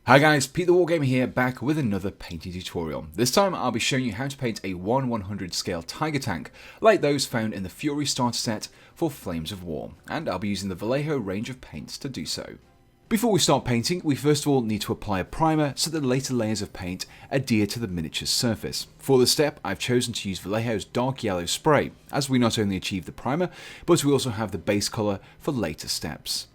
Hi guys, Pete the Wargamer here, back with another painting tutorial. This time I'll be showing you how to paint a 1/100 scale tiger tank, like those found in the Fury starter set for Flames of War, and I'll be using the Vallejo range of paints to do so. Before we start painting, we first of all need to apply a primer so that later layers of paint adhere to the miniature's surface. For this step, I've chosen to use Vallejo's dark yellow spray, as we not only achieve the primer, but we also have the base colour for later steps.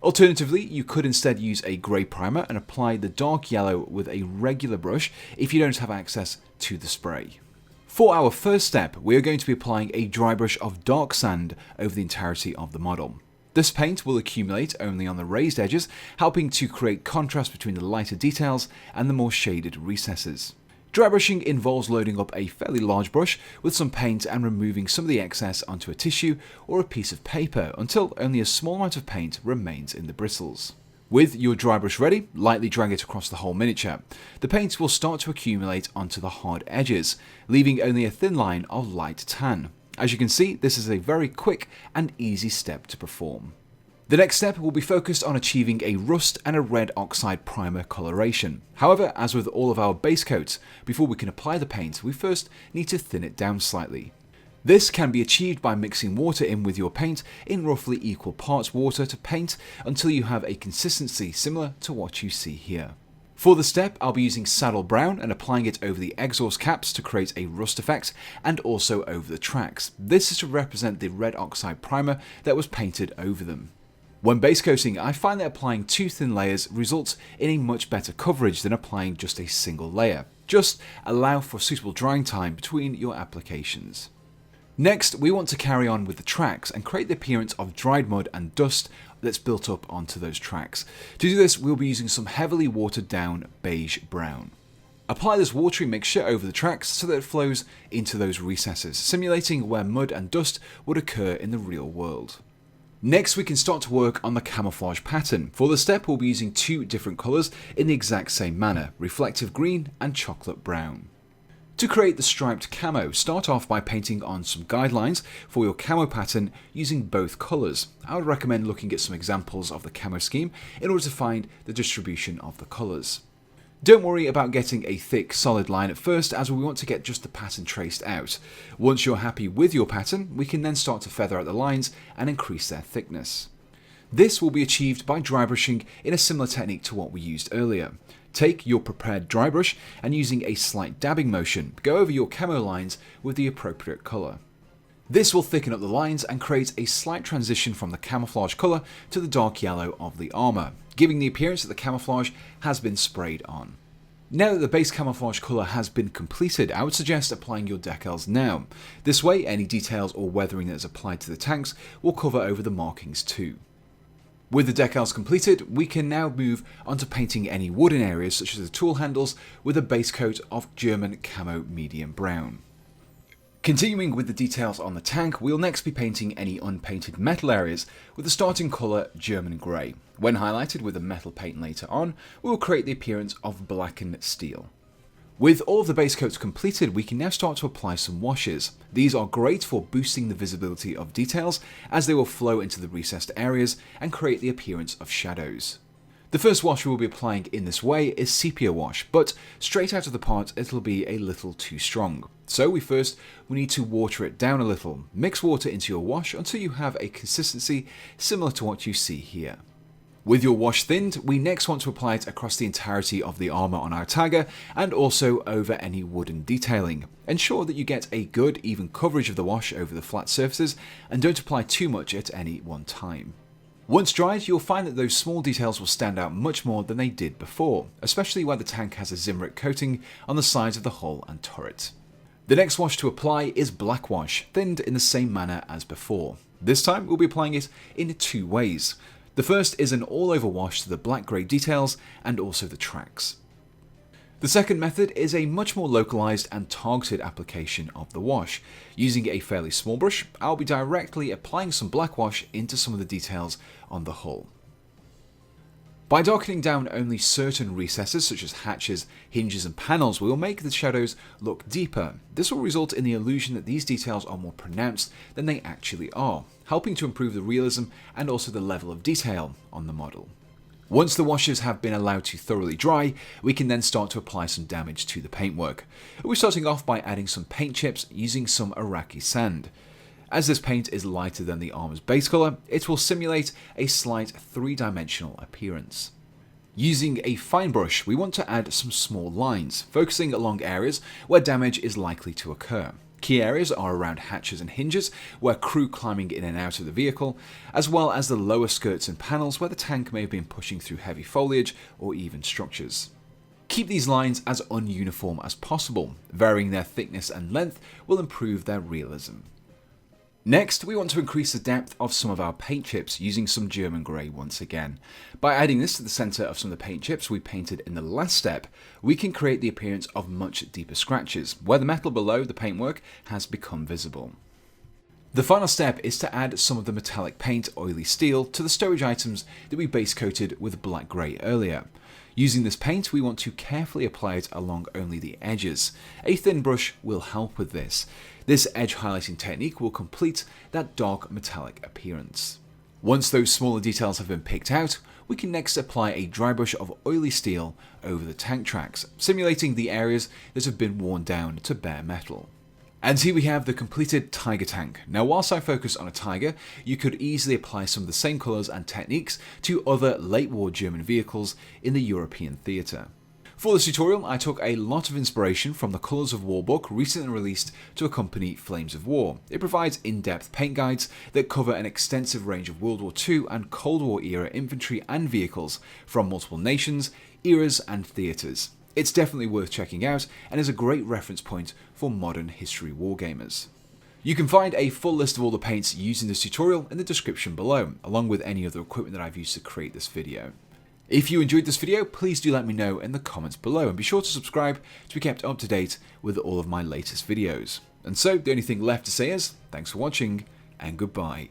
Alternatively, you could instead use a grey primer and apply the dark yellow with a regular brush if you don't have access to the spray. For our first step, we are going to be applying a dry brush of dark sand over the entirety of the model. This paint will accumulate only on the raised edges, helping to create contrast between the lighter details and the more shaded recesses. Dry brushing involves loading up a fairly large brush with some paint and removing some of the excess onto a tissue or a piece of paper until only a small amount of paint remains in the bristles. With your dry brush ready, lightly drag it across the whole miniature. The paint will start to accumulate onto the hard edges, leaving only a thin line of light tan. As you can see, this is a very quick and easy step to perform. The next step will be focused on achieving a rust and a red oxide primer coloration. However, as with all of our base coats, before we can apply the paint, we first need to thin it down slightly. This can be achieved by mixing water in with your paint in roughly equal parts water to paint until you have a consistency similar to what you see here. For the step, I'll be using saddle brown and applying it over the exhaust caps to create a rust effect and also over the tracks. This is to represent the red oxide primer that was painted over them. When base coating, I find that applying two thin layers results in a much better coverage than applying just a single layer. Just allow for suitable drying time between your applications. Next, we want to carry on with the tracks and create the appearance of dried mud and dust that's built up onto those tracks. To do this, we'll be using some heavily watered down beige brown. Apply this watery mixture over the tracks so that it flows into those recesses, simulating where mud and dust would occur in the real world. Next, we can start to work on the camouflage pattern. For the step, we'll be using two different colours in the exact same manner, reflective green and chocolate brown. To create the striped camo, start off by painting on some guidelines for your camo pattern using both colours. I would recommend looking at some examples of the camo scheme in order to find the distribution of the colours. Don't worry about getting a thick, solid line at first, as we want to get just the pattern traced out. Once you're happy with your pattern, we can then start to feather out the lines and increase their thickness. This will be achieved by dry brushing in a similar technique to what we used earlier. Take your prepared dry brush and using a slight dabbing motion, go over your camo lines with the appropriate colour. This will thicken up the lines and create a slight transition from the camouflage colour to the dark yellow of the armour, giving the appearance that the camouflage has been sprayed on. Now that the base camouflage colour has been completed, I would suggest applying your decals now. This way, any details or weathering that is applied to the tanks will cover over the markings too. With the decals completed, we can now move on to painting any wooden areas such as the tool handles with a base coat of German camo medium brown. Continuing with the details on the tank, we'll next be painting any unpainted metal areas with the starting colour German grey. When highlighted with a metal paint later on, we will create the appearance of blackened steel. With all of the base coats completed, we can now start to apply some washes. These are great for boosting the visibility of details as they will flow into the recessed areas and create the appearance of shadows. The first wash we will be applying in this way is sepia wash, but straight out of the pot it'll be a little too strong. So we need to water it down a little. Mix water into your wash until you have a consistency similar to what you see here. With your wash thinned, we next want to apply it across the entirety of the armour on our tiger and also over any wooden detailing. Ensure that you get a good even coverage of the wash over the flat surfaces and don't apply too much at any one time. Once dried, you'll find that those small details will stand out much more than they did before, especially where the tank has a Zimric coating on the sides of the hull and turret. The next wash to apply is black wash, thinned in the same manner as before. This time we'll be applying it in two ways. The first is an all-over wash to the black-grey details and also the tracks. The second method is a much more localized and targeted application of the wash. Using a fairly small brush, I'll be directly applying some black wash into some of the details on the hull. By darkening down only certain recesses such as hatches, hinges and panels, we will make the shadows look deeper. This will result in the illusion that these details are more pronounced than they actually are, helping to improve the realism and also the level of detail on the model. Once the washes have been allowed to thoroughly dry, we can then start to apply some damage to the paintwork. We're starting off by adding some paint chips using some Iraqi sand. As this paint is lighter than the armor's base colour, it will simulate a slight three-dimensional appearance. Using a fine brush, we want to add some small lines, focusing along areas where damage is likely to occur. Key areas are around hatches and hinges, where crew climbing in and out of the vehicle, as well as the lower skirts and panels where the tank may have been pushing through heavy foliage or even structures. Keep these lines as ununiform as possible. Varying their thickness and length will improve their realism. Next, we want to increase the depth of some of our paint chips using some German grey once again. By adding this to the centre of some of the paint chips we painted in the last step, we can create the appearance of much deeper scratches, where the metal below the paintwork has become visible. The final step is to add some of the metallic paint, oily steel, to the storage items that we base coated with black grey earlier. Using this paint, we want to carefully apply it along only the edges. A thin brush will help with this. This edge highlighting technique will complete that dark metallic appearance. Once those smaller details have been picked out, we can next apply a dry brush of oily steel over the tank tracks, simulating the areas that have been worn down to bare metal. And here we have the completed Tiger tank. Now whilst I focus on a Tiger, you could easily apply some of the same colours and techniques to other late war German vehicles in the European theatre. For this tutorial, I took a lot of inspiration from the Colours of War book recently released to accompany Flames of War. It provides in-depth paint guides that cover an extensive range of World War II and Cold War era infantry and vehicles from multiple nations, eras and theatres. It's definitely worth checking out and is a great reference point for modern history wargamers. You can find a full list of all the paints used in this tutorial in the description below, along with any other equipment that I've used to create this video. If you enjoyed this video, please do let me know in the comments below and be sure to subscribe to be kept up to date with all of my latest videos. And so, the only thing left to say is, thanks for watching and goodbye.